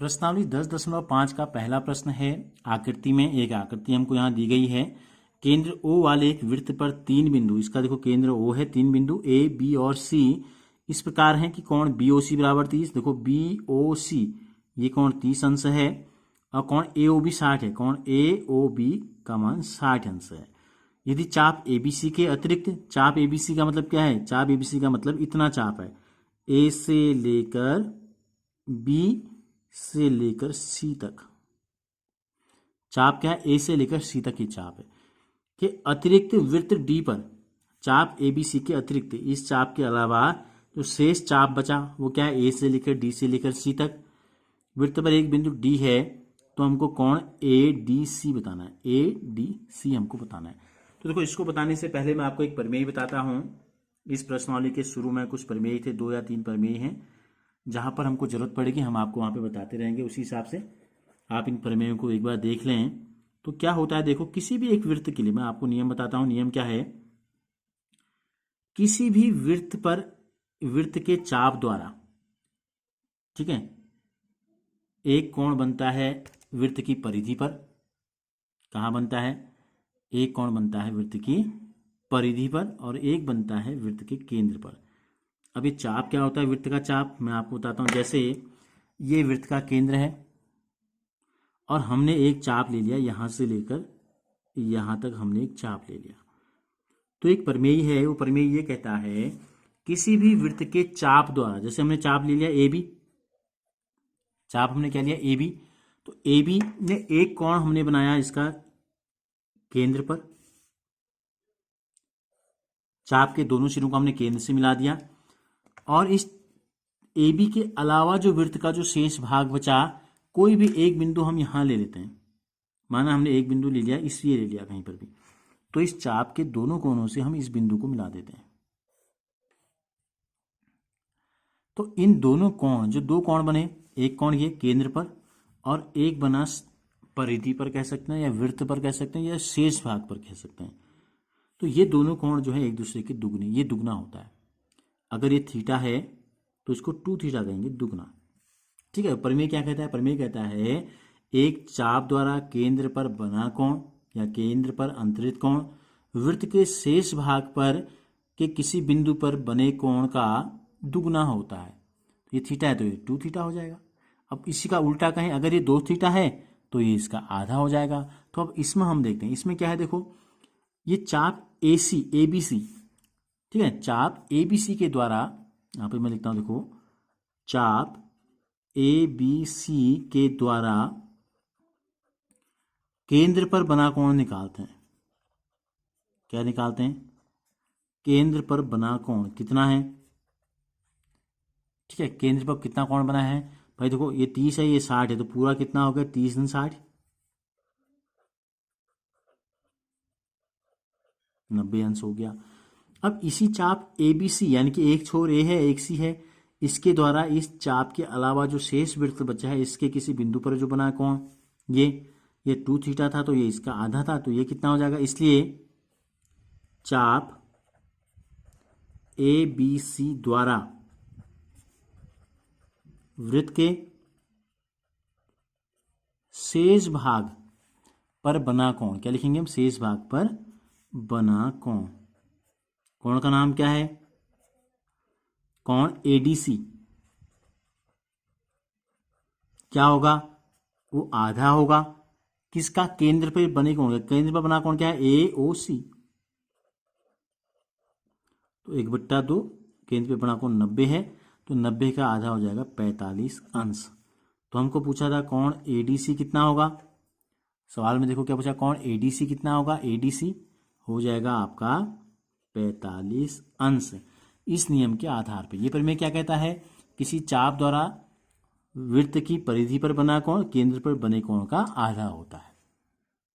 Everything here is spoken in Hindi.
प्रश्नावली 10.5 का पहला प्रश्न है। आकृति में एक आकृति हमको यहाँ दी गई है। केंद्र O वाले एक वृत्त पर 3 बिंदु, इसका देखो केंद्र O है, 3 बिंदु A, B और C इस प्रकार हैं कि कोण BOC बराबर 30। देखो BOC ये कोण 30 अंश है और कोण AOB 60 है। कोण AOB का मान 60 अंश है। यदि चाप ABC के अतिरिक्त, चाप ABC का मतलब क्या है? चाप ABC का मतलब इतना चाप है, A से लेकर B से लेकर C तक। चाप क्या है? A से लेकर C तक की चाप है। के अतिरिक्त वृत्त D पर, चाप ABC के अतिरिक्त इस चाप के अलावा जो शेष चाप बचा वो क्या है? A से लेकर D से लेकर C तक। वृत्त पर एक बिंदु D है तो हमको कोण ADC बताना है। ADC हमको बताना है। तो देखो, इसको बताने से पहले मैं आपको एक प्रमेय बताता हूं। इस प्रश्नावली के शुरू में कुछ प्रमेय थे, 2 या 3 प्रमेय हैं। जहां पर हमको जरूरत पड़ेगी हम आपको वहां पे बताते रहेंगे। उसी हिसाब से आप इन प्रमेयों को एक बार देख लें। तो क्या होता है, देखो, किसी भी एक वृत्त के लिए मैं आपको नियम बताता हूं। नियम क्या है? किसी भी वृत्त पर वृत्त के चाप द्वारा, ठीक है, एक कोण बनता है वृत्त की परिधि पर। कहां बनता है? एक कोण बनता है वृत्त की परिधि पर और एक बनता है वृत्त के केंद्र पर। अब ये चाप क्या होता है? वृत्त का चाप मैं आपको बताता हूं। जैसे ये वृत्त का केंद्र है और हमने एक चाप ले लिया, यहां से लेकर यहां तक हमने एक चाप ले लिया। तो एक प्रमेय है, वो प्रमेय ये कहता है किसी भी वृत्त के चाप द्वारा, जैसे हमने चाप ले लिया AB, चाप हमने क्या लिया? AB। तो AB ने एक कोण हमने बनाया इसका केंद्र पर, चाप के दोनों सिरों को हमने केंद्र से मिला दिया और इस AB के अलावा जो वृत्त का जो शेष भाग बचा, कोई भी एक बिंदु हम यहां ले लेते हैं। माना हमने एक बिंदु ले लिया, इसलिए ले लिया कहीं पर भी, तो इस चाप के दोनों कोणों से हम इस बिंदु को मिला देते हैं। तो इन दोनों कोण, जो 2 कोण बने, एक कोण ये केंद्र पर और एक बना परिधि पर कह सकते हैं, या वृत्त पर कह सकते हैं, या शेष भाग पर कह सकते हैं। तो ये दोनों कोण जो है एक दूसरे के दुगने, ये दुगना होता है। अगर ये थीटा है तो इसको 2 थीटा कहेंगे, दुगना। ठीक है। प्रमेय क्या कहता है? प्रमेय कहता है एक चाप द्वारा केंद्र पर बना कोण या केंद्र पर अंतरित कोण वृत्त के शेष भाग पर के किसी बिंदु पर बने कोण का दुगना होता है। ये थीटा है तो ये 2 थीटा हो जाएगा। अब इसी का उल्टा कहें, अगर ये 2 थीटा है तो ये इसका आधा हो जाएगा। तो अब इसमें हम देखते हैं, इसमें क्या है? देखो, ये चाप ABC, ठीक है, चाप ABC के द्वारा, यहां पे मैं लिखता हूं, देखो, चाप ABC के द्वारा केंद्र पर बना कोण निकालते हैं। क्या निकालते हैं? केंद्र पर बना कोण कितना है? ठीक है, केंद्र पर कितना कोण बना है भाई? देखो, ये 30 है, ये 60 है, तो पूरा कितना हो गया? 30 × 60, 90 अंश हो गया। अब इसी चाप ABC, यानी कि एक छोर A है एक C है, इसके द्वारा इस चाप के अलावा जो शेष वृत्त बचा है इसके किसी बिंदु पर जो बना कोण, ये 2 थीटा था तो ये इसका आधा था, तो ये कितना हो जाएगा? इसलिए चाप ABC द्वारा वृत्त के शेष भाग पर बना कोण, क्या लिखेंगे हम? शेष भाग पर बना कोण। कोण का नाम क्या है? कोण ADC। क्या होगा? वो आधा होगा किसका? केंद्र पर बने कोण। केंद्र पर बना कोण क्या है? AOC। तो 1/2, केंद्र पे बना कोण 90 है, तो 90 का आधा हो जाएगा 45 अंश। तो हमको पूछा था कोण ADC कितना होगा। सवाल में देखो क्या पूछा, कोण ADC कितना होगा? ADC हो जाएगा आपका 45 अंश। इस नियम के आधार पर ये प्रमेय क्या कहता है? किसी चाप द्वारा वृत्त की परिधि पर बना कोण केंद्र पर बने कोण का आधा होता है।